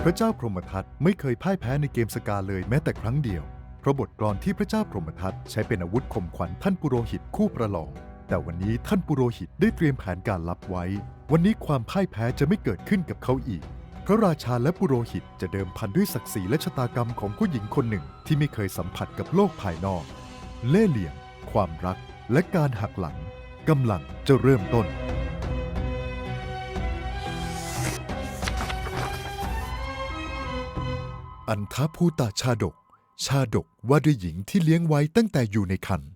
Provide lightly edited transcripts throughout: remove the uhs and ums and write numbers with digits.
พระเจ้าพรหมทัตไม่เคยพ่ายแพ้ในเกมสกาเลยแม้แต่ครั้งเดียวเพราะบทกลอนที่พระเจ้าพรหมทัตใช้เป็นอาวุธข่มขวัญท่านปุโรหิตคู่ประลองแต่วันนี้ท่านปุโรหิตได้เตรียมแผนการลับไว้วันนี้ความพ่ายแพ้จะไม่เกิดขึ้นกับเขาอีกพระราชาและปุโรหิตจะเดิมพันด้วยศักดิ์ศรีและชะตากรรมของผู้หญิงคนหนึ่งที่ไม่เคยสัมผัสกับโลกภายนอกเล่ห์เหลี่ยมความรักและการหักหลังกำลังจะเริ่มต้นอันทภูตชาดกว่าด้วยหญิงที่เลี้ยงไว้ตั้งแต่อยู่ในครรภ์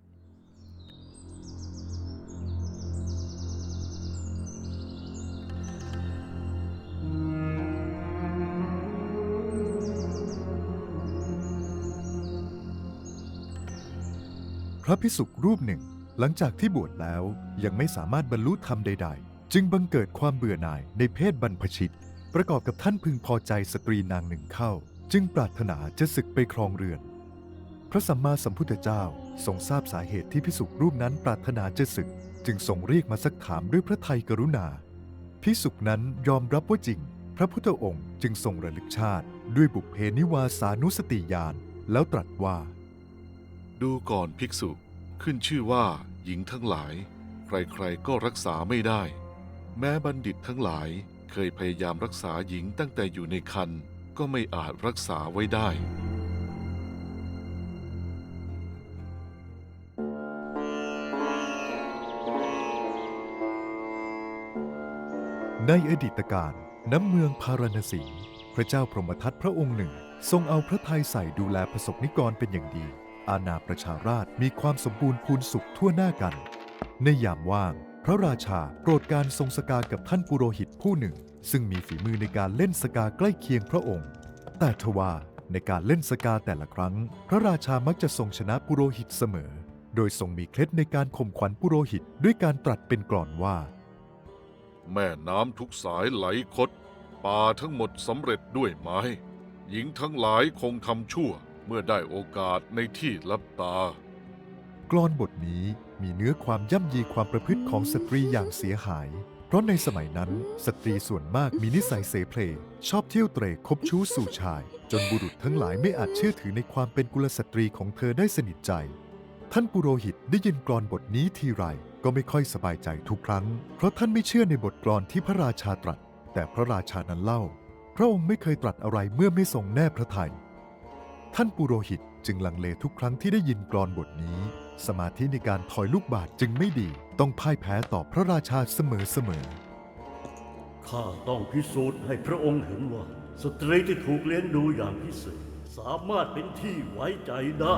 พระภิกษุรูปหนึ่งหลังจากที่บวชแล้วยังไม่สามารถบรรลุธรรมใดๆจึงบังเกิดความเบื่อหน่ายในเพศบรรพชิตประกอบกับท่านพึงพอใจสตรีนางหนึ่งเข้าจึงปรารถนาจะศึกไปครองเรือนพระสัมมาสัมพุทธเจ้าทรงทราบสาเหตุที่ภิกษุรูปนั้นปรารถนาจะศึกจึงทรงเรียกมาซักถามด้วยพระทัยกรุณาภิกษุนั้นยอมรับว่าจริงพระพุทธองค์จึงทรงระลึกชาติด้วยบุพเพนิวาสานุสติญาณแล้วตรัสว่าดูก่อนภิกษุขึ้นชื่อว่าหญิงทั้งหลายใครๆก็รักษาไม่ได้แม้บัณฑิตทั้งหลายเคยพยายามรักษาหญิงตั้งแต่อยู่ในครรภ์ก็ไม่อาจรักษาไว้ได้ในอดีตการณเมืองพาราณสีพระเจ้าพรหมทัตพระองค์หนึ่งทรงเอาพระทัยใส่ดูแลประสบนิกรเป็นอย่างดีอาณาประชาราษฎร์มีความสมบูรณ์พูนสุขทั่วหน้ากันในยามว่างพระราชาโปรดการทรงสกากับท่านปุโรหิตผู้หนึ่งซึ่งมีฝีมือในการเล่นสกาใกล้เคียงพระองค์แต่ทว่าในการเล่นสกาแต่ละครั้งพระราชามักจะทรงชนะปุโรหิตเสมอโดยทรงมีเคล็ดในการข่มขวัญปุโรหิตด้วยการตรัสเป็นกลอนว่าแม่น้ำทุกสายไหลคดป่าทั้งหมดสำเร็จด้วยไม้หญิงทั้งหลายคงทำชั่วเมื่อได้โอกาสในที่ลับตากลอนบทนี้มีเนื้อความย่ำยีความประพฤติของสตรีอย่างเสียหายเพราะในสมัยนั้นสตรีส่วนมากมีนิสัยเสเพลชอบเที่ยวเตร่คบชู้สู่ชายจนบุรุษทั้งหลายไม่อาจเชื่อถือในความเป็นกุลสตรีของเธอได้สนิทใจท่านปุโรหิตได้ยินกลอนบทนี้ทีไรก็ไม่ค่อยสบายใจทุกครั้งเพราะท่านไม่เชื่อในบทกลอนที่พระราชาตรัสแต่พระราชานั้นเล่าพระองค์ไม่เคยตรัสอะไรเมื่อไม่ทรงแน่พระทัยท่านปุโรหิตจึงลังเลทุกครั้งที่ได้ยินกลอนบทนี้สมาธิในการถอยลูกบาศก์จึงไม่ดีต้องพ่ายแพ้ต่อพระราชาเสมอข้าต้องพิสูจน์ให้พระองค์เห็นว่าสตรีที่ถูกเลี้ยงดูอย่างพิเศษสามารถเป็นที่ไว้ใจได้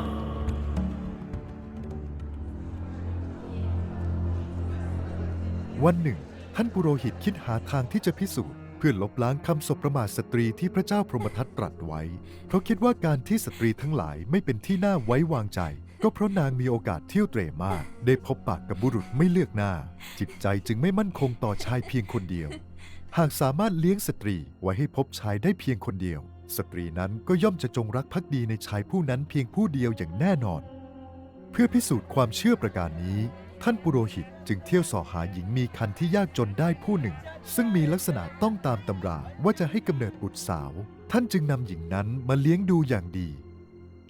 วันหนึ่งท่านปุโรหิตคิดหาทางที่จะพิสูจน์เพื่อลบล้างคำสบประมาทสตรีที่พระเจ้าพรหมทัตตรัสไว้เพราะคิดว่าการที่สตรีทั้งหลายไม่เป็นที่น่าไว้วางใจก็เพราะนางมีโอกาสเที่ยวเตร่มากได้พบปะกับบุรุษไม่เลือกหน้าจิตใจจึงไม่มั่นคงต่อชายเพียงคนเดียวหากสามารถเลี้ยงสตรีไว้ให้พบชายได้เพียงคนเดียวสตรีนั้นก็ย่อมจะจงรักภักดีในชายผู้นั้นเพียงผู้เดียวอย่างแน่นอนเพื่อพิสูจน์ความเชื่อประการนี้ท่านปุโรหิตจึงเที่ยวส่อหาหญิงมีครรภ์ที่ยากจนได้ผู้หนึ่งซึ่งมีลักษณะต้องตามตำราว่าจะให้กำเนิดบุตรสาวท่านจึงนำหญิงนั้นมาเลี้ยงดูอย่างดี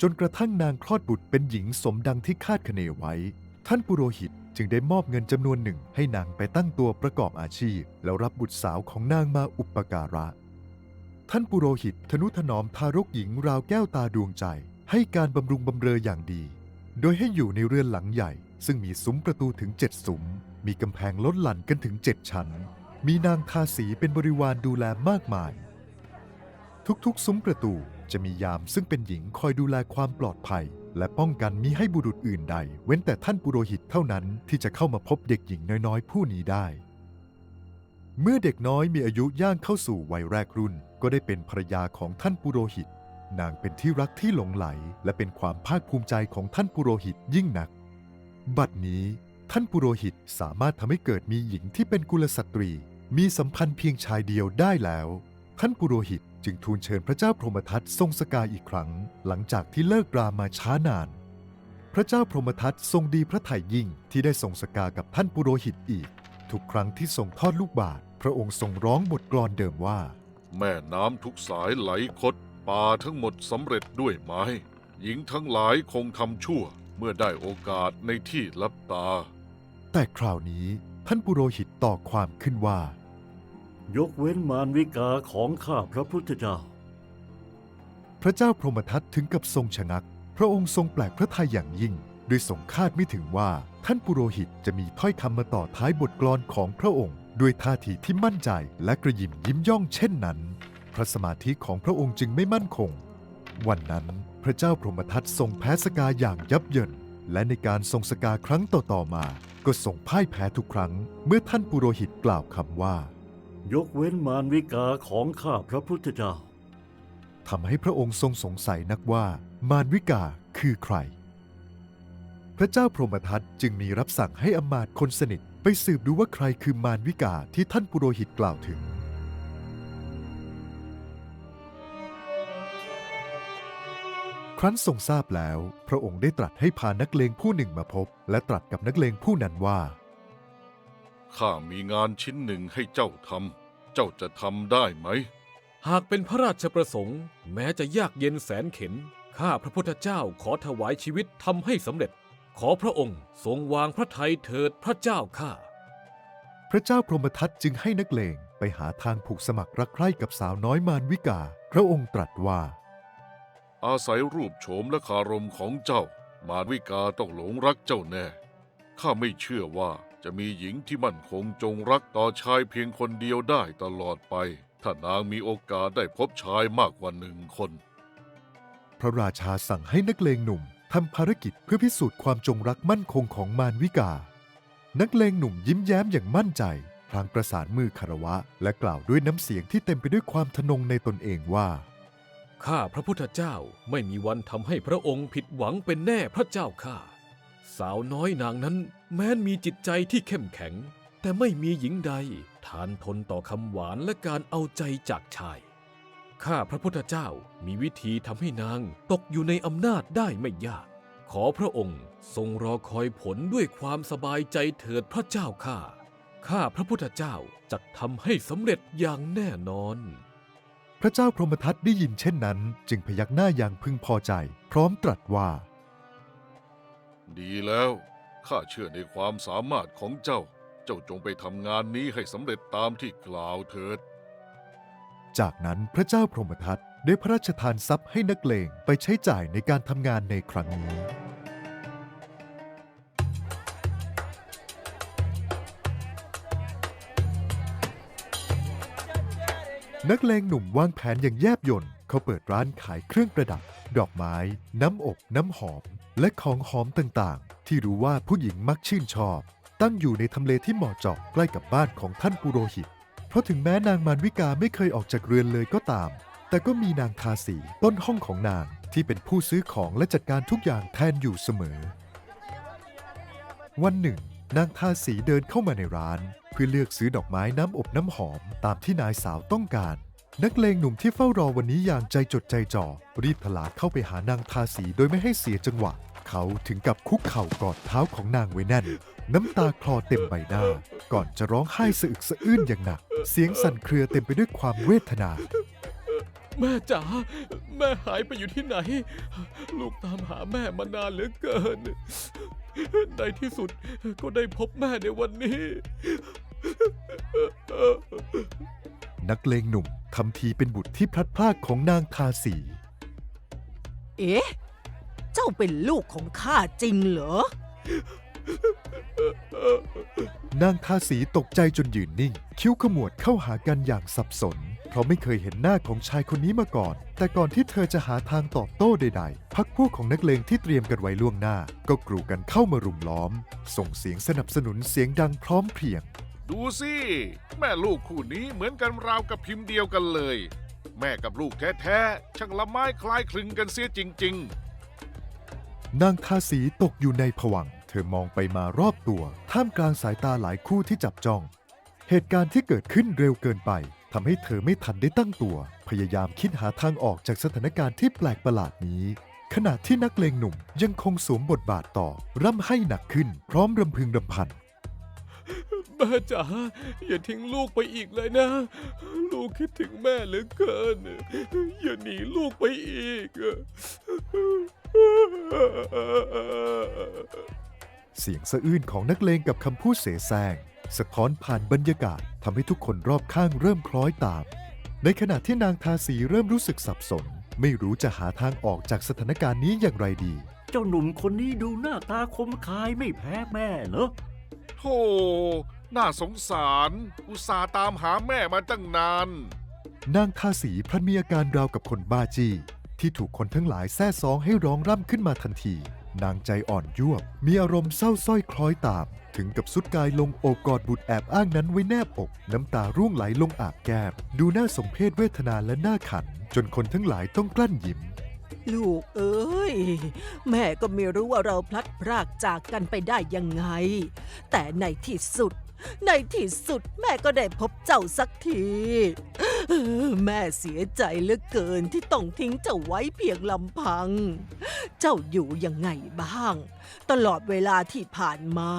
จนกระทั่งนางคลอดบุตรเป็นหญิงสมดังที่คาดคะเนไว้ท่านปุโรหิตจึงได้มอบเงินจำนวนหนึ่งให้นางไปตั้งตัวประกอบอาชีพแล้วรับบุตรสาวของนางมาอุปการะท่านปุโรหิตทนุถนอมทารกหญิงราวแก้วตาดวงใจให้การบำรุงบำเรออย่างดีโดยให้อยู่ในเรือนหลังใหญ่ซึ่งมีซุ้มประตูถึง7ซุ้มมีกำแพงล้นหลั่นกันถึง7ชั้นมีนางทาสีเป็นบริวารดูแลมากมายทุกๆซุ้มประตูจะมียามซึ่งเป็นหญิงคอยดูแลความปลอดภัยและป้องกันมิให้บุรุษอื่นใดเว้นแต่ท่านปุโรหิตเท่านั้นที่จะเข้ามาพบเด็กหญิงน้อยๆผู้นี้ได้เมื่อเด็กน้อยมีอายุย่างเข้าสู่วัยแรกรุ่นก็ได้เป็นภรรยาของท่านปุโรหิตนางเป็นที่รักที่หลงไหลและเป็นความภาคภูมิใจของท่านปุโรหิตยิ่งนักบัดนี้ท่านปุโรหิตสามารถทำให้เกิดมีหญิงที่เป็นกุลสตรีมีสัมพันธ์เพียงชายเดียวได้แล้วท่านปุโรหิตจึงทูลเชิญพระเจ้าพรหมทัตทรงสกาอีกครั้งหลังจากที่เลิกรามาช้านานพระเจ้าพรหมทัตทรงดีพระทัยยิ่งที่ได้ทรงสกากับท่านปุโรหิตอีกทุกครั้งที่ทรงทอดลูกบาศก์พระองค์ทรงร้องบทกลอนเดิมว่า แม่น้ำทุกสายไหลคดป่าทั้งหมดสำเร็จด้วยไม้ หญิงทั้งหลายคงทำชั่วเมื่อได้โอกาสในที่ลับตา แต่คราวนี้ท่านปุโรหิตต่อความขึ้นว่า ยกเว้นมารวิกาของข้าพระพุทธเจ้า พระเจ้าพรหมทัตถึงกับทรงชะงัก พระองค์ทรงแปลกพระทัยอย่างยิ่งโดยทรงคาดไม่ถึงว่าท่านปุโรหิตจะมีถ้อยคำมาต่อท้ายบทกลอนของพระองค์ด้วยท่าทีที่มั่นใจและกระยิมยิ้มย่องเช่นนั้น พระสมาธิของพระองค์จึงไม่มั่นคง วันนั้นพระเจ้าพรหมทัตทรงแพ้สกาอย่างยับเยินและในการทรงสกาครั้งต่อๆมาก็ทรงพ่ายแพ้ทุกครั้งเมื่อท่านปุโรหิตกล่าวคำว่าย กเว้นมารวิกาของข้าพระพุทธเจ้า ทำให้พระองค์ทรงสงสัยนักว่ามารวิกาคือใคร พระเจ้าพรหมทัตจึงมีรับสั่งให้อำมาตย์คนสนิทไปสืบดูว่าใครคือมารวิกาที่ท่านปุโรหิตกล่าวถึง ครั้นทรงทราบแล้วพระองค์ได้ตรัสให้พานักเลงผู้หนึ่งมาพบและตรัสกับนักเลงผู้นั้นว่า ข้ามีงานชิ้นหนึ่งให้เจ้าทำ เจ้าจะทำได้ไหม หากเป็นพระราชประสงค์แม้จะยากเย็นแสนเข็ญข้าพระพุทธเจ้าขอถวายชีวิตทำให้สำเร็จ ขอพระองค์ทรงวางพระทัยเถิดพระเจ้าข้า พระเจ้าพรหมทัตจึงให้นักเลงไปหาทางผูกสมัครรักใคร่กับสาวน้อยมารวิกา พระองค์ตรัสว่า อาศัยรูปโฉมและคารมของเจ้า มารวิกาต้องหลงรักเจ้าแน่ ข้าไม่เชื่อว่าจะมีหญิงที่มั่นคงจงรักต่อชายเพียงคนเดียวได้ตลอดไป ถ้านางมีโอกาสได้พบชายมากกว่า1 คน พระราชาสั่งให้นักเลงหนุ่มทำภารกิจเพื่อพิสูจน์ความจงรักมั่นคงของมารวิกา นักเลงหนุ่มยิ้มแย้มอย่างมั่นใจพลางประสานมือคารวะและกล่าวด้วยน้ำเสียงที่เต็มไปด้วยความทะนงในตนเองว่า ข้าพระพุทธเจ้าไม่มีวันทำให้พระองค์ผิดหวังเป็นแน่พระเจ้าข้า สาวน้อยนางนั้นแม้นมีจิตใจที่เข้มแข็ง แต่ไม่มีหญิงใดทานทนต่อคำหวานและการเอาใจจากชาย ข้าพระพุทธเจ้ามีวิธีทำให้นางตกอยู่ในอำนาจได้ไม่ยาก ขอพระองค์ทรงรอคอยผลด้วยความสบายใจเถิดพระเจ้าข้า ข้าพระพุทธเจ้าจะทำให้สำเร็จอย่างแน่นอน พระเจ้าพรหมทัตได้ยินเช่นนั้นจึงพยักหน้าอย่างพึงพอใจ พร้อมตรัสว่า ดีแล้วข้าเชื่อในความสามารถของเจ้า เจ้าจงไปทำงานนี้ให้สำเร็จตามที่กล่าวเถิด จากนั้นพระเจ้าพรหมทัตได้พระราชทานทรัพย์ให้นักเลงไปใช้จ่ายในการทำงานในครั้งนี้ นักเลงหนุ่มวางแผนอย่างแยบยลเขาเปิดร้านขายเครื่องประดับ ดอกไม้ น้ำอบน้ำหอม และของหอมต่างๆ ที่รู้ว่าผู้หญิงมักชื่นชอบ ตั้งอยู่ในทำเลที่เหมาะเจาะใกล้กับบ้านของท่านปุโรหิต เพราะถึงแม้นางมารวิกาไม่เคยออกจากเรือนเลยก็ตาม แต่ก็มีนางทาสีต้นห้องของนางที่เป็นผู้ซื้อของและจัดการทุกอย่างแทนอยู่เสมอ วันหนึ่ง นางทาสีเดินเข้ามาในร้านเพื่อเลือกซื้อดอกไม้น้ำอบน้ำหอมตามที่นายสาวต้องการ นักเลงหนุ่มที่เฝ้ารอวันนี้อย่างใจจดใจจ่อรีบถลาเข้าไปหานางทาสีโดยไม่ให้เสียจังหวะ เขาถึงกับคุกเข่ากอดเท้าของนางไว้แน่น น้ำตาคลอเต็มใบหน้า ก่อนจะร้องไห้สะอึกสะอื้นอย่างหนัก เสียงสั่นเครือเต็มไปด้วยความเวทนา แม่จ๋าแม่หายไปอยู่ที่ไหน ลูกตามหาแม่มานานเหลือเกิน ในที่สุดก็ได้พบแม่ในวันนี้ นักเลงหนุ่มทำทีเป็นบุตรที่พลัดพรากของนางทาสี เอ๊ะ เจ้าเป็นลูกของข้าจริงเหรอ นางทาสีตกใจจนยืนนิ่ง คิ้วขมวดเข้าหากันอย่างสับสน เพราะไม่เคยเห็นหน้าของชายคนนี้มาก่อน แต่ก่อนที่เธอจะหาทางตอบโต้ใดๆพรรคพวกของนักเลงที่เตรียมกันไว้ล่วงหน้า ก็กรูกันเข้ามารุมล้อม ส่งเสียงสนับสนุนเสียงดังพร้อมเพรียง ดูสิ แม่ลูกคู่นี้เหมือนกันราวกับพิมพ์เดียวกันเลย แม่กับลูกแท้ๆช่างละไม้คล้ายคลึงกันเสียจริง ๆ นางทาสีตกอยู่ในภวังค์เธอมองไปมารอบตัวท่ามกลางสายตาหลายคู่ที่จับจ้อง เหตุการณ์ที่เกิดขึ้นเร็วเกินไปทำให้เธอไม่ทันได้ตั้งตัว พยายามคิดหาทางออกจากสถานการณ์ที่แปลกประหลาดนี้ ขณะที่นักเลงหนุ่มยังคงสวมบทบาทต่อร่ำไห้หนักขึ้นพร้อมรำพึงรำพัน แม่จ๋าอย่าทิ้งลูกไปอีกเลยนะ ลูกคิดถึงแม่เหลือเกิน อย่าหนีลูกไปอีก เสียงสะอื้นของนักเลงกับคำพูดเสแสร้งสะท้อนผ่านบรรยากาศทำให้ทุกคนรอบข้างเริ่มคล้อยตาม ในขณะที่นางทาสีเริ่มรู้สึกสับสน ไม่รู้จะหาทางออกจากสถานการณ์นี้อย่างไรดี เจ้าหนุ่มคนนี้ดูหน้าตาคมคายไม่แพ้แม่เนอะ โธ่น่าสงสาร อุตส่าห์ตามหาแม่มาตั้งนาน นางทาสีพลันมีอาการราวกับคนบ้าจี้ที่ถูกคนทั้งหลายแซ่ซ้องให้ร้องร่ำขึ้นมาทันที นางใจอ่อนยวบมีอารมณ์เศร้าสร้อยคล้อยตาม ถึงกับสุดกายลงโอบกอดบุตรแอบอ้างนั้นไว้แนบอก น้ำตาร่วงไหลลงอาบแก้มดูน่าสมเพชเวทนาและน่าขัน จนคนทั้งหลายต้องกลั้นยิ้ม ลูกเอ้ย แม่ก็ไม่รู้ว่าเราพลัดพรากจากกันไปได้ยังไง แต่ในที่สุด แม่ก็ได้พบเจ้าสักทีแม่เสียใจเหลือเกินที่ต้องทิ้งเจ้าไว้เพียงลำพัง เจ้าอยู่ยังไงบ้าง ตลอดเวลาที่ผ่านมา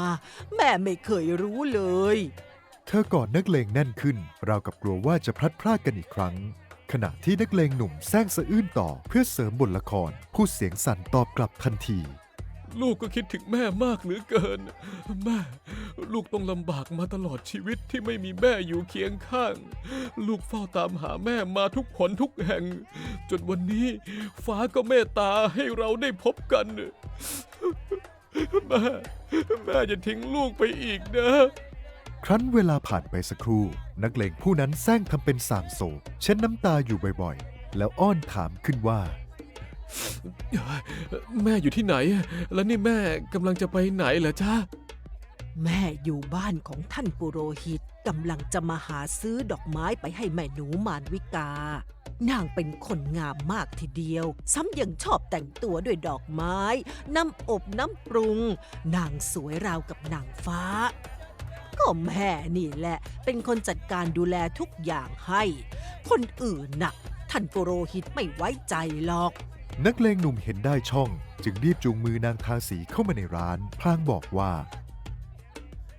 แม่ไม่เคยรู้เลย เธอกอดนักเลงแน่นขึ้นราวกับกลัวว่าจะพลัดพรากกันอีกครั้ง ขณะที่นักเลงหนุ่มแซงสะอื้นต่อเพื่อเสริมบทละครพูดเสียงสั่นตอบกลับทันที ลูกก็คิดถึงแม่มากเหลือเกิน แม่ ลูกต้องลำบากมาตลอดชีวิตที่ไม่มีแม่อยู่เคียงข้าง ลูกเฝ้าตามหาแม่มาทุกหนทุกแห่ง จนวันนี้ฟ้าก็เมตตาให้เราได้พบกัน แม่อย่าทิ้งลูกไปอีกนะ ครั้นเวลาผ่านไปสักครู่ นักเลงผู้นั้นแซงทำเป็นส่างโศกเช็ดน้ำตาอยู่บ่อยๆ แล้วอ้อนถามขึ้นว่า แม่อยู่ที่ไหน แล้วนี่แม่กำลังจะไปไหนเหรอจ๊ะ แม่อยู่บ้านของท่านปุโรหิตกำลังจะมาหาซื้อดอกไม้ไปให้แม่หนูมารวิกา นางเป็นคนงามมากทีเดียว ซ้ำยังชอบแต่งตัวด้วยดอกไม้ น้ำอบน้ำปรุง นางสวยราวกับนางฟ้า ก็แม่นี่แหละ เป็นคนจัดการดูแลทุกอย่างให้ คนอื่นน่ะ ท่านปุโรหิตไม่ไว้ใจหรอก นักเลงหนุ่มเห็นได้ช่อง จึงรีบจูงมือนางทาสีเข้ามาในร้านพลางบอกว่า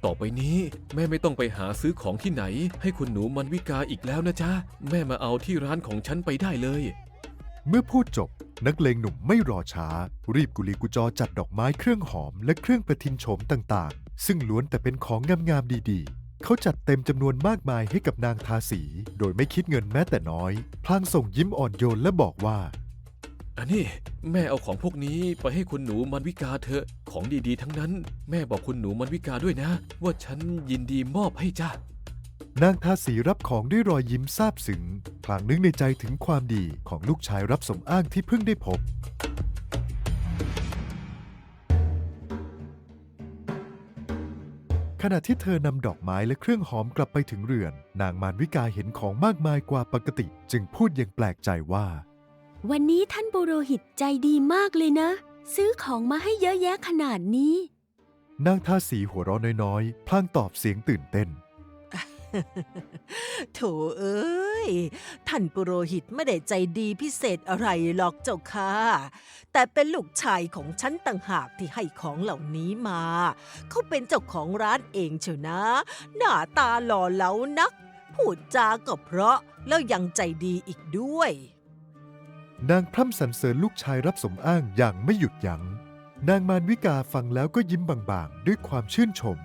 ต่อไปนี้แม่ไม่ต้องไปหาซื้อของที่ไหน ให้คุณหนูมันวิกาอีกแล้วนะจ๊ะ แม่มาเอาที่ร้านของฉันไปได้เลย เมื่อพูดจบ นักเลงหนุ่มไม่รอช้า รีบกุลีกุจอจัดดอกไม้เครื่องหอมและเครื่องประทินโฉมต่างๆ ซึ่งล้วนแต่เป็นของงามๆดีๆ เขาจัดเต็มจำนวนมากมายให้กับนางทาสี โดยไม่คิดเงินแม้แต่น้อยพลางส่งยิ้มอ่อนโยนและบอกว่า อันนี้แม่เอาของพวกนี้ไปให้คุณหนูมันวิกาเถอะ ของดีๆทั้งนั้น แม่บอกคุณหนูมันวิกาด้วยนะ ว่าฉันยินดีมอบให้จ้ะ นางทาสีรับของด้วยรอยยิ้มซาบซึ้งพลางนึกในใจถึงความดีของลูกชายรับสมอ้างที่เพิ่งได้พบ ขณะที่เธอนำดอกไม้และเครื่องหอมกลับไปถึงเรือน นางมารวิกาเห็นของมากมายกว่าปกติ จึงพูดอย่างแปลกใจว่า วันนี้ท่านปุโรหิตใจดีมากเลยนะ ซื้อของมาให้เยอะแยะขนาดนี้ นางทาสีหัวเราะน้อยๆพลางตอบเสียงตื่นเต้น โถเอ้ย ท่านปุโรหิตไม่ได้ใจดีพิเศษอะไรหรอกเจ้าค่ะ แต่เป็นลูกชายของฉันต่างหากที่ให้ของเหล่านี้มา เขาเป็นเจ้าของร้านเองเชียวนะ หน้าตาหล่อเหลานัก พูดจาก็เพราะแล้วยังใจดีอีกด้วย นางพร่ำสรรเสริญลูกชายรับสมอ้างอย่างไม่หยุดยัง้ง นางมารวิกาฟังแล้วก็ยิ้มบางๆ ด้วยความชื่นชม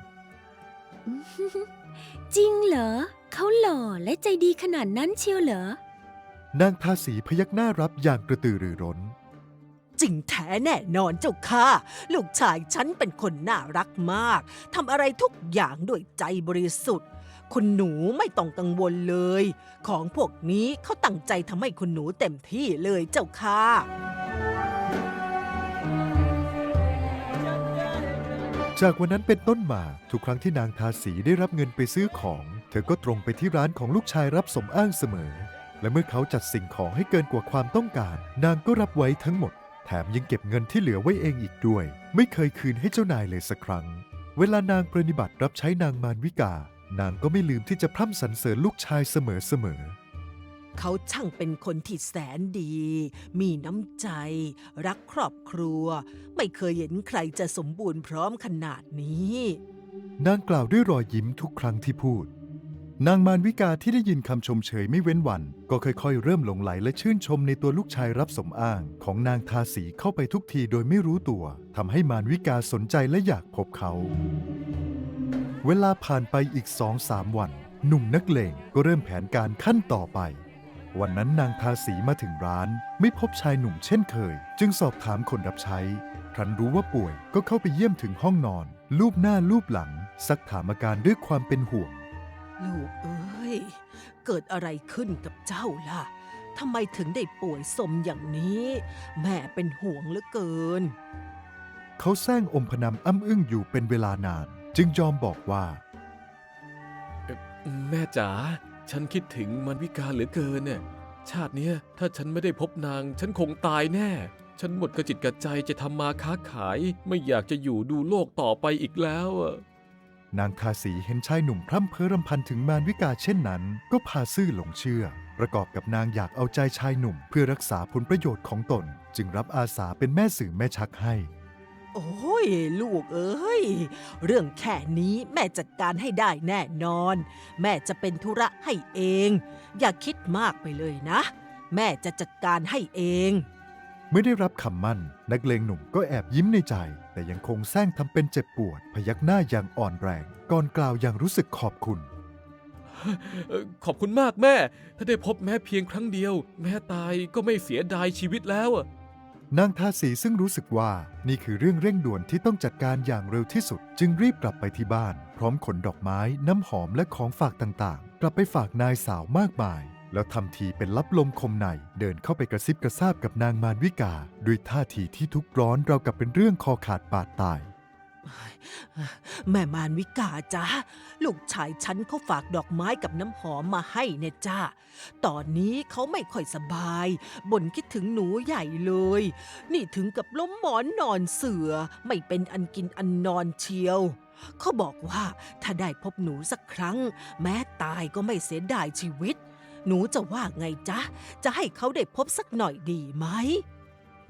จริงเหรอ เขาหล่อและใจดีขนาดนั้นเชียวเหรอ นางทาสีพยักหน้ารับอย่างกระตือรือร้น จริงแท้แน่นอนเจ้าค่ะ ลูกชายฉันเป็นคนน่ารักมากทำอะไรทุกอย่างด้วยใจบริสุทธิ์ คุณหนูไม่ต้องกังวลเลย ของพวกนี้เขาตั้งใจทำให้คุณหนูเต็มที่เลยเจ้าค่ะ จากวันนั้นเป็นต้นมาทุกครั้งที่นางทาสีได้รับเงินไปซื้อของ เธอก็ตรงไปที่ร้านของลูกชายรับสมอ้างเสมอ และเมื่อเขาจัดสิ่งของให้เกินกว่าความต้องการ นางก็รับไว้ทั้งหมด แถมยังเก็บเงินที่เหลือไว้เองอีกด้วย ไม่เคยคืนให้เจ้านายเลยสักครั้ง เวลานางปรนนิบัติรับใช้นางมารวิกา นางก็ไม่ลืมที่จะพร่ำสรรเสริญลูกชายเสมอ เขาช่างเป็นคนที่แสนดี มีน้ำใจ รักครอบครัว ไม่เคยเห็นใครจะสมบูรณ์พร้อมขนาดนี้ ๆ นางกล่าวด้วยรอยยิ้มทุกครั้งที่พูด นางมารวิกาที่ได้ยินคำชมเชยไม่เว้นวันก็ค่อยๆเริ่มหลงไหลและชื่นชมในตัวลูกชายรับสมอ้างของนางทาสีเข้าไปทุกทีโดยไม่รู้ตัวทำให้มารวิกาสนใจและอยากพบเขา เวลาผ่านไปอีก2-3 วันหนุ่มนักเลงก็เริ่มแผนการขั้นต่อไปวันนั้นนางทาสีมาถึงร้านไม่พบชายหนุ่มเช่นเคยจึงสอบถามคนรับใช้ครั้นรู้ว่าป่วยก็เข้าไปเยี่ยมถึงห้องนอนลูบหน้าลูบหลังซักถามอาการด้วยความเป็นห่วง ลูกเอ้ย เกิดอะไรขึ้นกับเจ้าล่ะ ทำไมถึงได้ป่วยสมอย่างนี้ แม่เป็นห่วงเหลือเกิน เขาแซงอมพนำอ้ำอึ้งอยู่เป็นเวลานานจึงยอมบอกว่า แม่จ๋าฉันคิดถึงมันวิกาเหลือเกินเนี่ยชาติเนี้ยถ้าฉันไม่ได้พบนางฉันคงตายแน่ ฉันหมดกระจิตกระใจจะทำมาค้าขายไม่อยากจะอยู่ดูโลกต่อไปอีกแล้วอะ นางทาสีเห็นชายหนุ่มพร่ำเพ้อรำพันถึงมารวิกาเช่นนั้นก็พาซื่อหลงเชื่อ ประกอบกับนางอยากเอาใจชายหนุ่มเพื่อรักษาผลประโยชน์ของตน จึงรับอาสาเป็นแม่สื่อแม่ชักให้ โอ้ย ลูกเอ้ย เรื่องแค่นี้แม่จัดการให้ได้แน่นอน แม่จะเป็นธุระให้เอง อย่าคิดมากไปเลยนะ แม่จะจัดการให้เอง เมื่อได้รับคำมั่นนักเลงหนุ่มก็แอบยิ้มในใจ แต่ยังคงแซงทำเป็นเจ็บปวดพยักหน้าอย่างอ่อนแรงก่อนกล่าวอย่างรู้สึกขอบคุณ ขอบคุณมากแม่ ถ้าได้พบแม่เพียงครั้งเดียว แม่ตายก็ไม่เสียดายชีวิตแล้วอะ นางทาสีซึ่งรู้สึกว่านี่คือเรื่องเร่งด่วนที่ต้องจัดการอย่างเร็วที่สุด จึงรีบกลับไปที่บ้าน พร้อมขนดอกไม้น้ำหอมและของฝากต่างๆ กลับไปฝากนายสาวมากมาย แล้วทำทีเป็นลับลมคมในเดินเข้าไปกระซิบกระซาบกับนางมารวิกาด้วยท่าทีที่ทุกข์ร้อนราวกับเป็นเรื่องคอขาดบาดตาย แม่มารวิกาจ้าลูกชายฉันเขาฝากดอกไม้กับน้ำหอมมาให้เนี่ยจ้าตอนนี้เขาไม่ค่อยสบายบ่นคิดถึงหนูใหญ่เลย นี่ถึงกับล้มหมอนนอนเสือไม่เป็นอันกินอันนอนเชียว เขาบอกว่าถ้าได้พบหนูสักครั้ง แม้ตายก็ไม่เสียดายชีวิต หนูจะว่าไงจ๊ะ จะให้เขาได้พบสักหน่อยดีไหม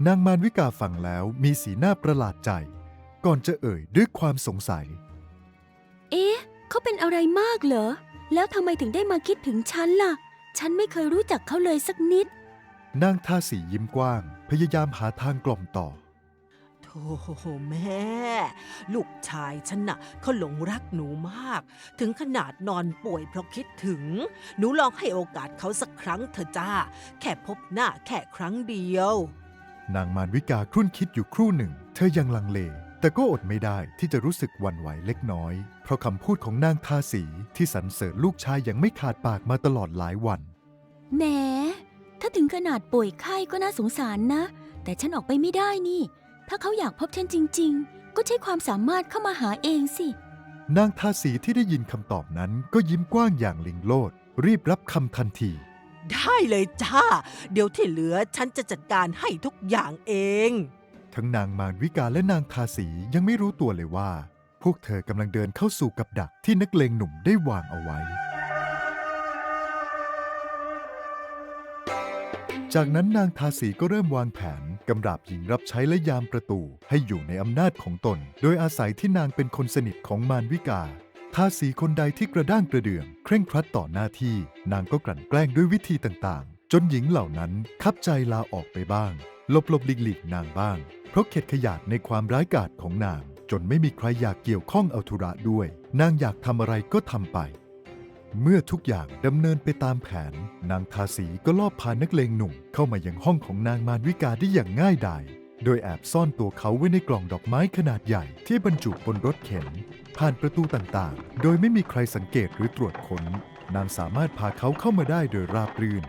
นางมารวิกาฟังแล้วมีสีหน้าประหลาดใจ ก่อนจะเอ่ยด้วยความสงสัย เอ๊ะ เขาเป็นอะไรมากเหรอ แล้วทำไมถึงได้มาคิดถึงฉันล่ะ ฉันไม่เคยรู้จักเขาเลยสักนิด นางทาสียิ้มกว้าง พยายามหาทางกล่อมต่อ โธ่แม่ ลูกชายฉันน่ะเขาหลงรักหนูมาก ถึงขนาดนอนป่วยเพราะคิดถึง หนูลองให้โอกาสเขาสักครั้งเถอะจ้า แค่พบหน้าแค่ครั้งเดียว นางมารวิกาครุ่นคิดอยู่ครู่หนึ่ง เธอยังลังเล แต่ก็อดไม่ได้ที่จะรู้สึกหวั่นไหวเล็กน้อย เพราะคำพูดของนางทาสีที่สรรเสริญลูกชายอย่างไม่ขาดปากมาตลอดหลายวัน แหม ถ้าถึงขนาดป่วยไข้ก็น่าสงสารนะ แต่ฉันออกไปไม่ได้นี่ ถ้าเขาอยากพบฉันจริง ๆ ก็ใช้ความสามารถเข้ามาหาเองสิ นางทาสีที่ได้ยินคำตอบนั้นก็ยิ้มกว้างอย่างลิงโลด รีบรับคำทันที ได้เลยจ้า เดี๋ยวที่เหลือฉันจะจัดการให้ทุกอย่างเอง ทั้งนางมารวิกาและนางทาสียังไม่รู้ตัวเลยว่า พวกเธอกำลังเดินเข้าสู่กับดักที่นักเลงหนุ่มได้วางเอาไว้ จากนั้นนางทาสีก็เริ่มวางแผนกำราบหญิงรับใช้และยามประตูให้อยู่ในอำนาจของตน โดยอาศัยที่นางเป็นคนสนิทของมารวิกา ทาสีคนใดที่กระด้างกระเดื่องเคร่งครัดต่อหน้าที่นางก็กลั่นแกล้งด้วยวิธีต่างๆ จนหญิงเหล่านั้นคับใจลาออกไปบ้างหลบหลีกนางบ้างเพราะเข็ดขยาดในความร้ายกาจของนางจนไม่มีใครอยากเกี่ยวข้องเอาธุระด้วยนางอยากทำอะไรก็ทำไป เมื่อทุกอย่างดำเนินไปตามแผนนางทาสีก็ลอบพานักเลงหนุ่มเข้ามายังห้องของนางมารวิกาได้อย่างง่ายดายโดยแอบซ่อนตัวเขาไว้ในกล่องดอกไม้ขนาดใหญ่ที่บรรจุบนรถเข็นผ่านประตูต่างๆโดยไม่มีใครสังเกตหรือตรวจค้นนางสามารถพาเขาเข้ามาได้โดยราบรื่น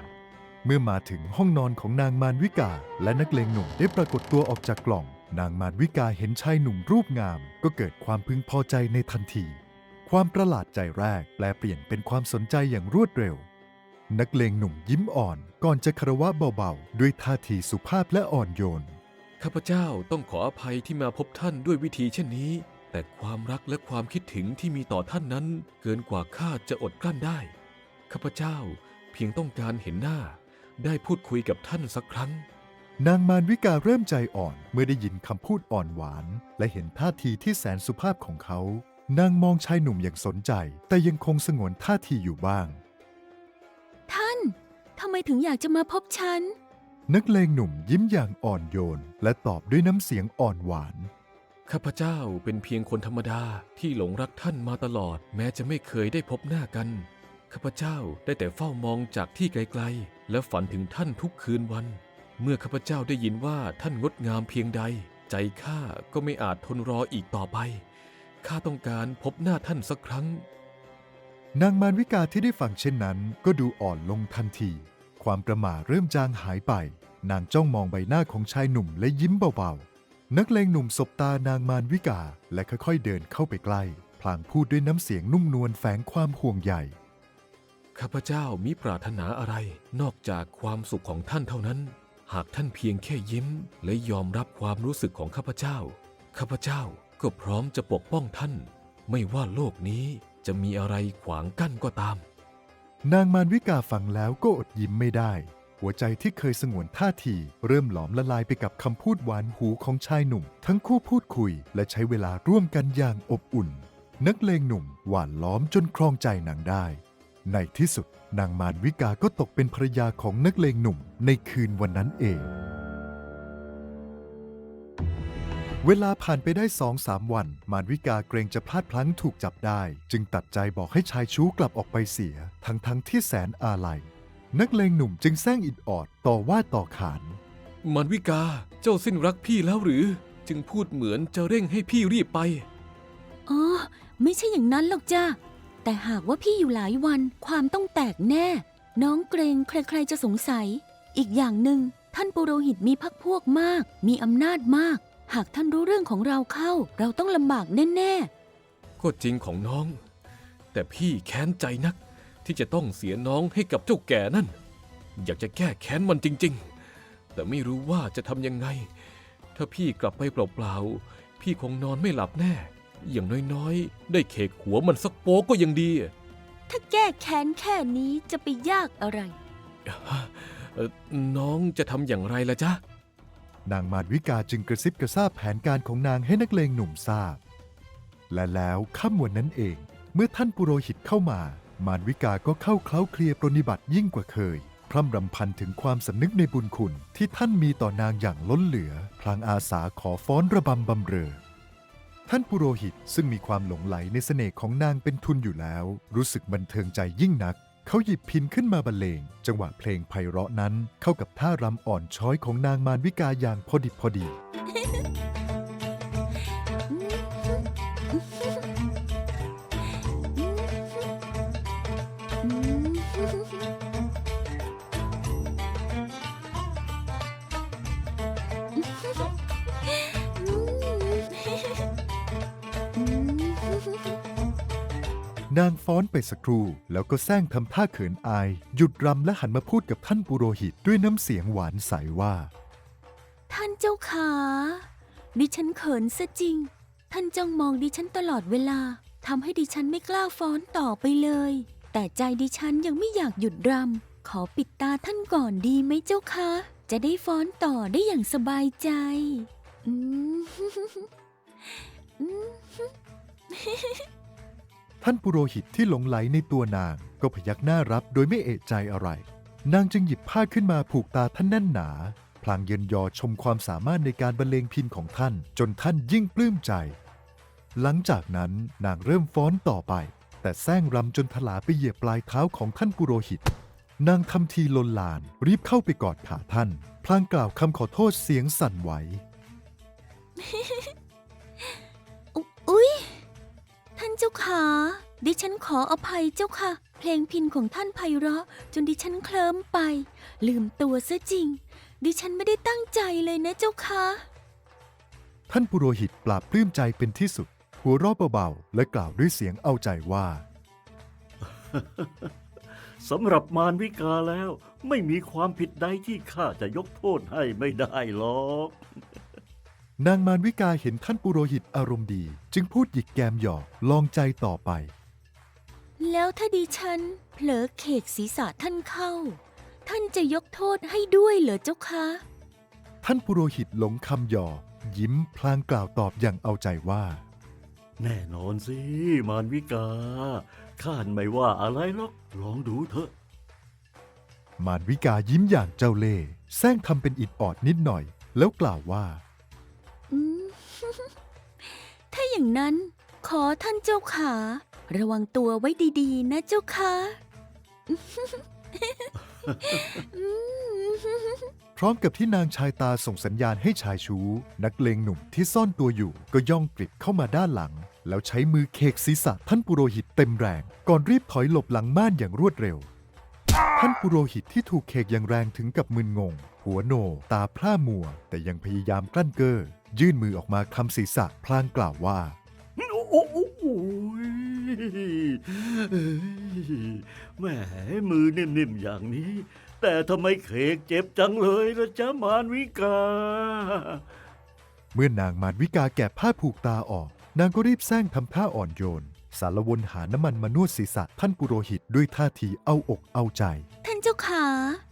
เมื่อมาถึงห้องนอนของนางมารวิกาและนักเลงหนุ่มได้ปรากฏตัวออกจากกล่องนางมารวิกาเห็นชายหนุ่มรูปงามก็เกิดความพึงพอใจในทันทีความประหลาดใจแรกแปลเปลี่ยนเป็นความสนใจอย่างรวดเร็วนักเลงหนุ่มยิ้มอ่อนก่อนจะคารวะเบาๆด้วยท่าทีสุภาพและอ่อนโยน ข้าพเจ้าต้องขออภัยที่มาพบท่านด้วยวิธีเช่นนี้ แต่ความรักและความคิดถึงที่มีต่อท่านนั้นเกินกว่าข้าจะอดกลั้นได้ข้าพเจ้าเพียงต้องการเห็นหน้าได้พูดคุยกับท่านสักครั้ง นางมารวิกาเริ่มใจอ่อนเมื่อได้ยินคำพูดอ่อนหวานและเห็นท่าทีที่แสนสุภาพของเขา นางมองชายหนุ่มอย่างสนใจแต่ยังคงสงวนท่าทีอยู่บ้าง ท่านทำไมถึงอยากจะมาพบฉัน นักเลงหนุ่มยิ้มอย่างอ่อนโยนและตอบด้วยน้ำเสียงอ่อนหวาน ข้าพเจ้าเป็นเพียงคนธรรมดาที่หลงรักท่านมาตลอด แม้จะไม่เคยได้พบหน้ากัน ข้าพเจ้าได้แต่เฝ้ามองจากที่ไกลๆและฝันถึงท่านทุกคืนวัน เมื่อข้าพเจ้าได้ยินว่าท่านงดงามเพียงใด ใจข้าก็ไม่อาจทนรออีกต่อไปข้าต้องการพบหน้าท่านสักครั้ง นางมารวิกาที่ได้ฟังเช่นนั้นก็ดูอ่อนลงทันที ความประหม่าเริ่มจางหายไป นางจ้องมองใบหน้าของชายหนุ่มและยิ้มเบาๆ นักเลงหนุ่มสบตานางมารวิกาและค่อยๆเดินเข้าไปใกล้ พลางพูดด้วยน้ำเสียงนุ่มนวลแฝงความห่วงใย ข้าพเจ้ามิปรารถนาอะไรนอกจากความสุขของท่านเท่านั้น หากท่านเพียงแค่ยิ้มและยอมรับความรู้สึกของข้าพเจ้า ข้าพเจ้าก็พร้อมจะปกป้องท่าน ไม่ว่าโลกนี้จะมีอะไรขวางกั้นก็ตาม นางมารวิกาฟังแล้วก็อดยิ้มไม่ได้ หัวใจที่เคยสงวนท่าทีเริ่มหลอมละลายไปกับคำพูดหวานหูของชายหนุ่ม ทั้งคู่พูดคุยและใช้เวลาร่วมกันอย่างอบอุ่น นักเลงหนุ่มหวานล้อมจนครองใจนางได้ ในที่สุดนางมารวิกาก็ตกเป็นภรรยาของนักเลงหนุ่มในคืนวันนั้นเอง เวลาผ่านไปได้2-3 วัน มารวิกาเกรงจะพลาดพลั้งถูกจับได้ จึงตัดใจบอกให้ชายชู้กลับออกไปเสีย ทั้งที่แสนอาลัย นักเลงหนุ่มจึงแซงอิดออดต่อว่าต่อขาน มันวิกาเจ้าสิ้นรักพี่แล้วหรือ จึงพูดเหมือนจะเร่งให้พี่รีบไป อ๋อ ไม่ใช่อย่างนั้นหรอกจ้าแต่หากว่าพี่อยู่หลายวันความต้องแตกแน่ น้องเกรงใครๆจะสงสัย อีกอย่างหนึ่งท่านปุโรหิตมีพรรคพวกมาก มีอำนาจมาก หากท่านรู้เรื่องของเราเข้า เราต้องลำบากแน่ ก็จริงของน้อง แต่พี่แค้นใจนัก ที่จะต้องเสียน้องให้กับเจ้าแก่นั่น อยากจะแก้แค้นมันจริงๆ แต่ไม่รู้ว่าจะทำยังไง ถ้าพี่กลับไปเปล่าๆพี่คงนอนไม่หลับแน่ อย่างน้อยๆได้เขกหัวมันสักโป๊กก็ยังดี ๆ ถ้าแก้แค้นแค่นี้จะไปยากอะไร น้องจะทำอย่างไรล่ะจ๊ะ นางมารวิกาจึงกระซิบกระซาบแผนการของนางให้นักเลงหนุ่มทราบ และแล้วค่ำวันนั้นเอง เมื่อท่านปุโรหิตเข้ามามารวิกาก็เข้าเคล้าเคลียปรนนิบัติยิ่งกว่าเคย พร่ำรำพันถึงความสำนึกในบุญคุณที่ท่านมีต่อนางอย่างล้นเหลือ พลางอาสาขอฟ้อนระบำบำเรอ ท่านปุโรหิตซึ่งมีความหลงไหลในเสน่ห์ของนางเป็นทุนอยู่แล้ว รู้สึกบันเทิงใจยิ่งนัก เขาหยิบพิณขึ้นมาบรรเลงจังหวะเพลงไพเราะนั้นเข้ากับท่ารำอ่อนช้อยของนางมารวิกาอย่างพอดิบพอดี นางฟ้อนไปสักครู่แล้วก็แซงทำท่าเขินอาย หยุดรำและหันมาพูดกับท่านปุโรหิตด้วยน้ำเสียงหวานใสว่า ท่านเจ้าขาดิฉันเขินซะจริง ท่านจ้องมองดิฉันตลอดเวลาทำให้ดิฉันไม่กล้าฟ้อนต่อไปเลย แต่ใจดิฉันยังไม่อยากหยุดรำขอปิดตาท่านก่อนดีไหมเจ้าคะจะได้ฟ้อนต่อได้อย่างสบายใจอืม ท่านปุโรหิตที่หลงไหลในตัวนางก็พยักหน้ารับโดยไม่เอะใจอะไร นางจึงหยิบผ้าขึ้นมาผูกตาท่านแน่นหนา พลางเยินยอชมความสามารถในการบรรเลงพิณของท่านจนท่านยิ่งปลื้มใจ หลังจากนั้นนางเริ่มฟ้อนต่อไป แต่แซงรำจนถลาไปเหยียบปลายเท้าของท่านปุโรหิต นางทำทีลนลานรีบเข้าไปกอดขาท่าน พลางกล่าวคำขอโทษเสียงสั่นไหว อุ๊ยท่านเจ้าขาดิฉันขออภัยเจ้าค่ะ เพลงพิณของท่านไพเราะจนดิฉันเคลิ้มไป ลืมตัวซะจริง ดิฉันไม่ได้ตั้งใจเลยนะเจ้าค่ะ ท่านปุโรหิตปลาบปลื้มใจเป็นที่สุด หัวเราะเบาๆและกล่าวด้วยเสียงเอาใจว่า สำหรับมารวิกาแล้วไม่มีความผิดใดที่ข้าจะยกโทษให้ไม่ได้หรอก นางมารวิกาเห็นท่านปุโรหิตอารมณ์ดี จึงพูดหยิกแกมหยอกลองใจต่อไป แล้วถ้าดิฉันเผลอเขกศีรษะท่านเข้า ท่านจะยกโทษให้ด้วยเหรอเจ้าคะ ท่านปุโรหิตหลงคำหยอกยิ้มพลางกล่าวตอบอย่างเอาใจว่า แน่นอนสิมารวิกา ข้าไม่ว่าอะไรหรอก ลองดูเถอะ มารวิกายิ้มอย่างเจ้าเล่ห์แซงทำเป็นอิดออดนิดหน่อย แล้วกล่าวว่า อืม ถ้าอย่างนั้นขอท่านเจ้าขา ระวังตัวไว้ดีๆ นะเจ้าค่ะ พร้อมกับที่นางชายตาส่งสัญญาณให้ชายชู้นักเลงหนุ่มที่ซ่อนตัวอยู่ก็ย่องกริบเข้ามาด้านหลัง แล้วใช้มือเคกศีรษะท่านปุโรหิตเต็มแรงก่อนรีบถอยหลบหลังม่านอย่างรวดเร็ว ท่านปุโรหิตที่ถูกเคกอย่างแรงถึงกับมึนงง หัวโนตาพร่ามัว แต่ยังพยายามกลั้นเก้อยื่นมือออกมาคำศีรษะพลางกล่าวว่า โอ้โหแหมมือนิ่มๆอย่างนี้ แต่ทำไมเขกเจ็บจังเลยละจ๊ะมารวิกา เมื่อนางมารวิกาแกะผ้าผูกตาออก นางก็รีบแซงทำท่าอ่อนโยน สารวนหาน้ำมันมานวดศีรษะท่านปุโรหิตด้วยท่าทีเอาอกเอาใจ ท่านเจ้าขา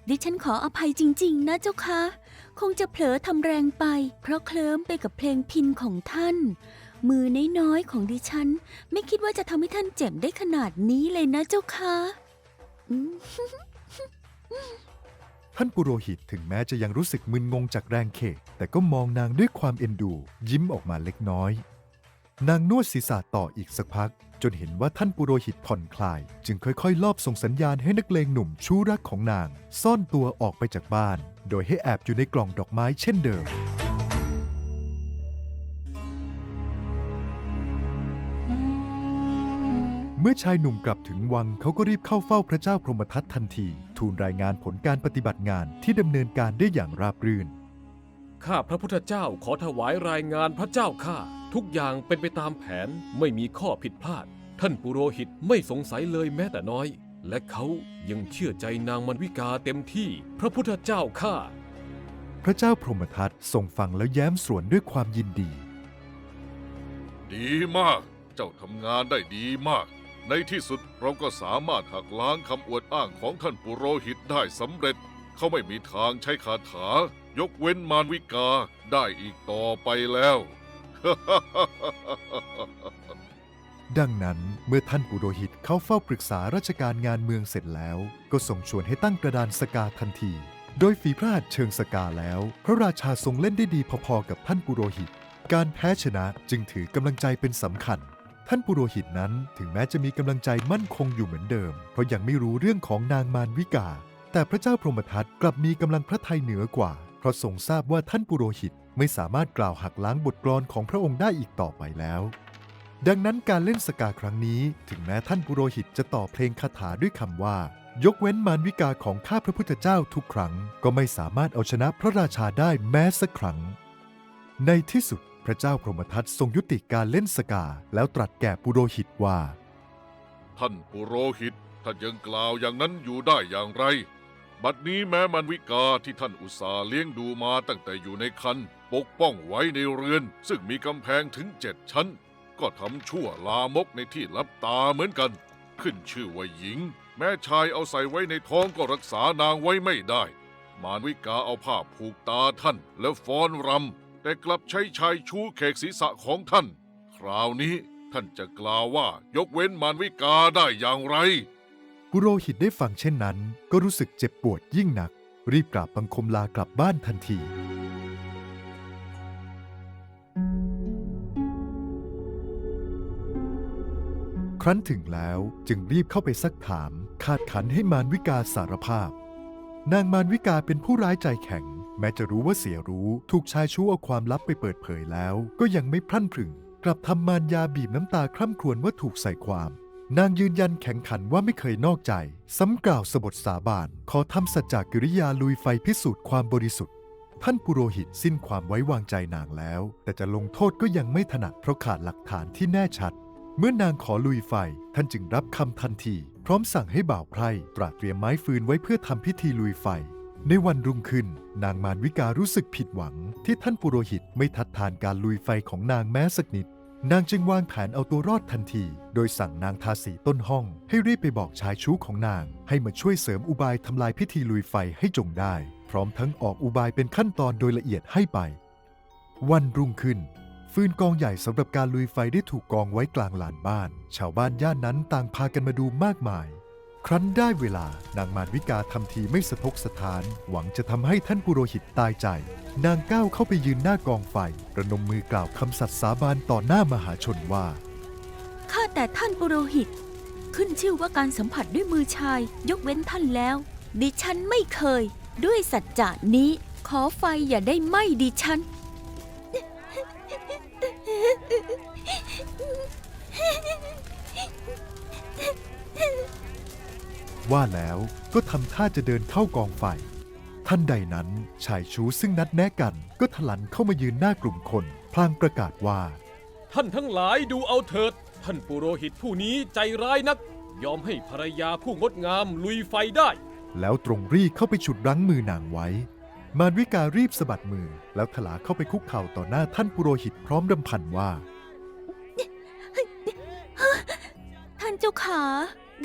ดิฉันขออภัยจริงๆ นะเจ้าค่ะคงจะเผลอทำแรงไป เพราะเคลิ้มไปกับเพลงพินของท่าน มือน้อยๆของดิฉัน ไม่คิดว่าจะทำให้ท่านเจ็บได้ขนาดนี้เลยนะเจ้าค่ะอืม ท่านปุโรหิตถึงแม้จะยังรู้สึกมึนงงจากแรงเคกแต่ก็มองนางด้วยความเอ็นดู ยิ้มออกมาเล็กน้อย นางนวดศีรษะต่ออีกสักพัก จนเห็นว่าท่านปุโรหิตผ่อนคลาย จึงค่อยๆลอบส่งสัญญาณให้นักเลงหนุ่มชู้รักของนาง ซ่อนตัวออกไปจากบ้าน โดยให้แอบอยู่ในกล่องดอกไม้เช่นเดิม เมื่อชายหนุ่มกลับถึงวังเขาก็รีบเข้าเฝ้าพระเจ้าพรหมทัตทันที ทูลรายงานผลการปฏิบัติงานที่ดำเนินการได้อย่างราบรื่น ข้าพระพุทธเจ้าขอถวายรายงานพระเจ้าข้าทุกอย่างเป็นไปตามแผนไม่มีข้อผิดพลาด ท่านปุโรหิตไม่สงสัยเลยแม้แต่น้อย และเขายังเชื่อใจนางมารวิกาเต็มที่พระพุทธเจ้าข้า พระเจ้าพรหมทัตทรงฟังแล้วแย้มสวนด้วยความยินดี ดีมาก เจ้าทำงานได้ดีมาก ในที่สุดเราก็สามารถหักล้างคำอวดอ้างของท่านปุโรหิตได้สำเร็จ เขาไม่มีทางใช้คาถายกเว้นมารวิกาได้อีกต่อไปแล้ว ดังนั้นเมื่อท่านปุโรหิตเข้าเฝ้าปรึกษาราชการงานเมืองเสร็จแล้ว ก็ส่งชวนให้ตั้งกระดานสกาทันที โดยฝีพระหัตถ์เชิงสกาแล้ว พระราชาทรงเล่นได้ดีพอๆกับท่านปุโรหิต การแพ้ชนะจึงถือกำลังใจเป็นสำคัญ ท่านปุโรหิตนั้นถึงแม้จะมีกำลังใจมั่นคงอยู่เหมือนเดิม เพราะยังไม่รู้เรื่องของนางมารวิกา แต่พระเจ้าพรหมทัตกลับมีกำลังพระทัยเหนือกว่า เพราะทรงทราบว่าท่านปุโรหิตไม่สามารถกล่าวหักล้างบทกลอนของพระองค์ได้อีกต่อไปแล้ว ดังนั้นการเล่นสกาครั้งนี้ถึงแม้ท่านปุโรหิตจะต่อเพลงคาถาด้วยคำว่ายกเว้นมารวิกาของข้าพระพุทธเจ้าทุกครั้งก็ไม่สามารถเอาชนะพระราชาได้แม้สักครั้ง ในที่สุดพระเจ้าพรหมทัตทรงยุติการเล่นสกาแล้วตรัสแก่ปุโรหิตว่า ท่านปุโรหิตท่านยังกล่าวอย่างนั้นอยู่ได้อย่างไร บัดนี้แม้มารวิกาที่ท่านอุตส่าห์เลี้ยงดูมาตั้งแต่อยู่ในครรภ์ปกป้องไว้ในเรือน ซึ่งมีกำแพงถึง7 ชั้น ก็ทำชั่วลามกในที่ลับตาเหมือนกัน ขึ้นชื่อว่าหญิง แม้ชายเอาใส่ไว้ในท้องก็รักษานางไว้ไม่ได้ มารวิกาเอาผ้าผูกตาท่านแล้วฟ้อนรำแต่กลับใช้ชายชู้เขกศีรษะของท่าน คราวนี้ท่านจะกล่าวว่ายกเว้นมารวิกาได้อย่างไร ปุโรหิตได้ฟังเช่นนั้นก็รู้สึกเจ็บปวดยิ่งหนัก รีบกราบบังคมลากลับบ้านทันที ครั้นถึงแล้วจึงรีบเข้าไปซักถามคาดขันให้มารวิกาสารภาพ นางมารวิกาเป็นผู้ร้ายใจแข็ง แม้จะรู้ว่าเสียรู้ถูกชายชู้เอาความลับไปเปิดเผยแล้วก็ยังไม่พรั่นพรึง กลับทำมารยาบีบน้ำตาคร่ำครวญว่าถูกใส่ความ นางยืนยันแข็งขันว่าไม่เคยนอกใจซ้ำกล่าวสบทสาบานขอทำสัจจกิริยาลุยไฟพิสูจน์ความบริสุทธิ์ท่านปุโรหิตสิ้นความไว้วางใจนางแล้ว แต่จะลงโทษก็ยังไม่ถนัดเพราะขาดหลักฐานที่แน่ชัด เมื่อนางขอลุยไฟท่านจึงรับคำทันทีพร้อมสั่งให้บ่าวไพร่ตระเตรียมไม้ฟืนไว้เพื่อทำพิธีลุยไฟในวันรุ่งขึ้นนางมารวิการู้สึกผิดหวังที่ท่านปุโรหิตไม่ทัดทานการลุยไฟของนางแม้สักนิดนางจึงวางแผนเอาตัวรอดทันทีโดยสั่งนางทาสีต้นห้องให้รีบไปบอกชายชู้ของนางให้มาช่วยเสริมอุบายทำลายพิธีลุยไฟให้จงได้พร้อมทั้งออกอุบายเป็นขั้นตอนโดยละเอียดให้ไปวันรุ่งขึ้น ฟืนกองใหญ่สำหรับการลุยไฟได้ถูกกองไว้กลางลานบ้าน ชาวบ้านย่านนั้นต่างพากันมาดูมากมาย ครั้นได้เวลานางมารวิกาทำทีไม่สะทกสะท้าน หวังจะทำให้ท่านปุโรหิตตายใจ นางก้าวเข้าไปยืนหน้ากองไฟประนมมือกล่าวคำสัตย์สาบานต่อหน้ามหาชนว่า ข้าแต่ท่านปุโรหิต ขึ้นชื่อว่าการสัมผัสด้วยมือชายยกเว้นท่านแล้ว ดิฉันไม่เคย ด้วยสัจจะนี้ขอไฟอย่าได้ไหม้ดิฉัน ว่าแล้วก็ทำท่าจะเดินเข้ากองไฟท่านใดนั้นชายชู้ซึ่งนัดแนะกันก็ถลันเข้ามายืนหน้ากลุ่มคนพลางประกาศว่า ท่านทั้งหลายดูเอาเถิด ท่านปุโรหิตผู้นี้ใจร้ายนัก ยอมให้ภรรยาผู้งดงามลุยไฟได้ แล้วตรงรีเข้าไปฉุดรั้งมือนางไว้ มารวิการีบสะบัดมือแล้วถลาเข้าไปคุกเข่าต่อหน้าท่านปุโรหิตพร้อมรำพันว่า ท่านเจ้าขา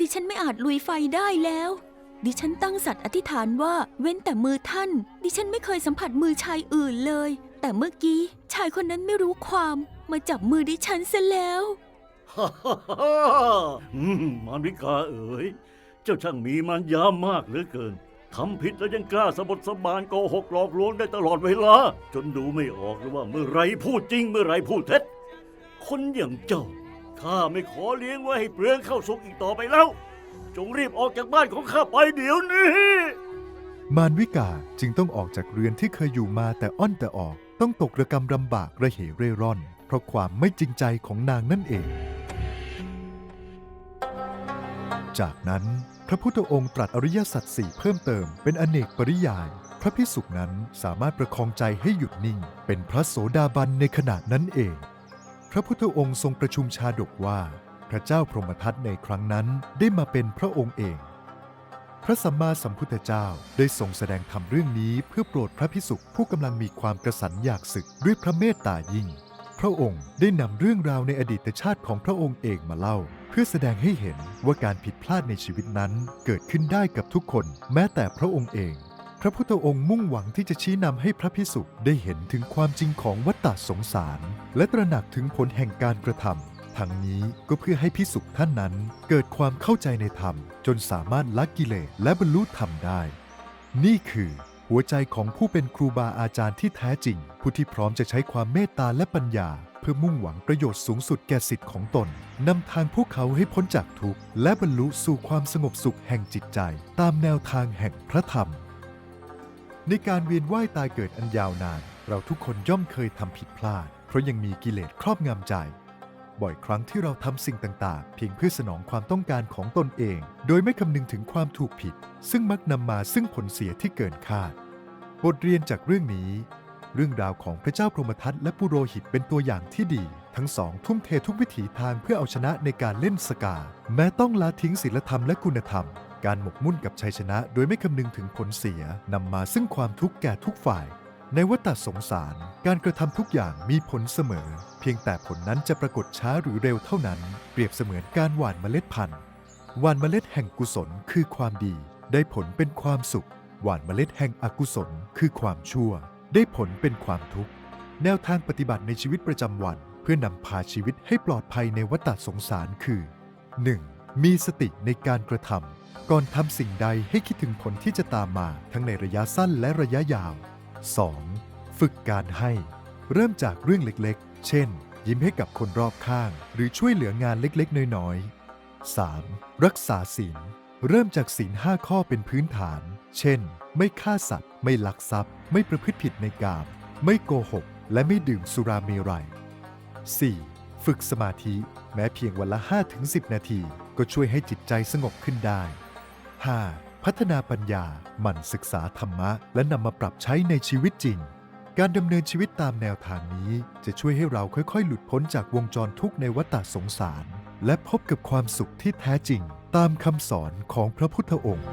ดิฉันไม่อาจลุยไฟได้แล้ว ดิฉันตั้งสัตย์อธิษฐานว่าเว้นแต่มือท่าน ดิฉันไม่เคยสัมผัสมือชายอื่นเลย แต่เมื่อกี้ชายคนนั้นไม่รู้ความมาจับมือดิฉันซะแล้ว ฮ่าฮ่าฮ่ามารวิกาเอ๋ย เจ้าช่างมีมารยามากเหลือเกิน ทำผิดแล้วยังกล้าสะบดสะบานโกหกหลอกลวงได้ตลอดเวลา จนดูไม่ออกเลยว่าเมื่อไรพูดจริงเมื่อไรพูดเท็จ คนอย่างเจ้าข้าไม่ขอเลี้ยงไว้ให้เปลืองเข้าสุกอีกต่อไปแล้ว จงรีบออกจากบ้านของข้าไปเดี๋ยวนี้ มารวิกาจึงต้องออกจากเรือนที่เคยอยู่มาแต่อ้อนแต่ออกต้องตกระกำลำบากระเหเร่ร่อน เพราะความไม่จริงใจของนางนั่นเอง จากนั้นพระพุทธองค์ตรัสอริยสัจสี่เพิ่มเติมเป็นอเนกปริยายพระภิกษุนั้นสามารถประคองใจให้หยุดนิ่งเป็นพระโสดาบันในขณะนั้นเอง พระพุทธองค์ทรงประชุมชาดกว่าพระเจ้าพรหมทัตในครั้งนั้นได้มาเป็นพระองค์เอง พระสัมมาสัมพุทธเจ้าได้ทรงแสดงธรรมเรื่องนี้เพื่อโปรดพระภิกษุผู้กำลังมีความกระสันอยากศึกด้วยพระเมตตายิ่ง พระองค์ได้นำเรื่องราวในอดีตชาติของพระองค์เองมาเล่าเพื่อแสดงให้เห็นว่าการผิดพลาดในชีวิตนั้นเกิดขึ้นได้กับทุกคนแม้แต่พระองค์เอง พระพุทธองค์มุ่งหวังที่จะชี้นำให้พระภิกษุได้เห็นถึงความจริงของวัฏฏะสงสารและตระหนักถึงผลแห่งการกระทำทั้งนี้ก็เพื่อให้ภิกษุท่านนั้นเกิดความเข้าใจในธรรมจนสามารถละกิเลสและบรรลุธรรมได้ นี่คือหัวใจของผู้เป็นครูบาอาจารย์ที่แท้จริงผู้ที่พร้อมจะใช้ความเมตตาและปัญญาเพื่อมุ่งหวังประโยชน์สูงสุดแก่สิทธิ์ของตนนำทางพวกเขาให้พ้นจากทุกข์และบรรลุสู่ความสงบสุขแห่งจิตใจตามแนวทางแห่งพระธรรมในการเวียนว่ายตายเกิดอันยาวนานเราทุกคนย่อมเคยทำผิดพลาดเพราะยังมีกิเลสครอบงำใจบ่อยครั้งที่เราทำสิ่งต่างๆเพียงเพื่อสนองความต้องการของตนเองโดยไม่คำนึงถึงความถูกผิดซึ่งมักนำมาซึ่งผลเสียที่เกินคาดบทเรียนจากเรื่องนี้เรื่องราวของพระเจ้าพรหมทัตและปุโรหิตเป็นตัวอย่างที่ดีทั้งสองทุ่มเททุกวิถีทางเพื่อเอาชนะในการเล่นสกาแม้ต้องละทิ้งศีลธรรมและคุณธรรมการหมกมุ่นกับชัยชนะโดยไม่คำนึงถึงผลเสียนำมาซึ่งความทุกข์แก่ทุกฝ่ายในวัฏสงสารการกระทำทุกอย่างมีผลเสมอเพียงแต่ผลนั้นจะปรากฏช้าหรือเร็วเท่านั้นเปรียบเสมือนการหว่านเมล็ดพันธุ์หว่านเมล็ดแห่งกุศลคือความดีได้ผลเป็นความสุขหว่านเมล็ดแห่งอกุศลคือความชั่วได้ผลเป็นความทุกข์แนวทางปฏิบัติในชีวิตประจำวันเพื่อนำพาชีวิตให้ปลอดภัยในวัฏสงสารคือ 1. มีสติในการกระทำก่อนทำสิ่งใดให้คิดถึงผลที่จะตามมาทั้งในระยะสั้นและระยะยาว 2. ฝึกการให้เริ่มจากเรื่องเล็กๆเช่นยิ้มให้กับคนรอบข้างหรือช่วยเหลืองานเล็กๆน้อยๆ 3. รักษาศีลเริ่มจากศีล 5 ข้อเป็นพื้นฐานเช่นไม่ฆ่าสัตว์ไม่ลักทรัพย์ไม่ประพฤติผิดในกามไม่โกหกและไม่ดื่มสุราเมรัย 4. ฝึกสมาธิแม้เพียงวันละ 5-10 นาทีก็ช่วยให้จิตใจสงบขึ้นได้ 5. พัฒนาปัญญาหมั่นศึกษาธรรมะและนำมาปรับใช้ในชีวิตจริงการดำเนินชีวิตตามแนวทางนี้จะช่วยให้เราค่อยๆหลุดพ้นจากวงจรทุกข์ในวัฏสงสารและพบกับความสุขที่แท้จริงตามคำสอนของพระพุทธองค์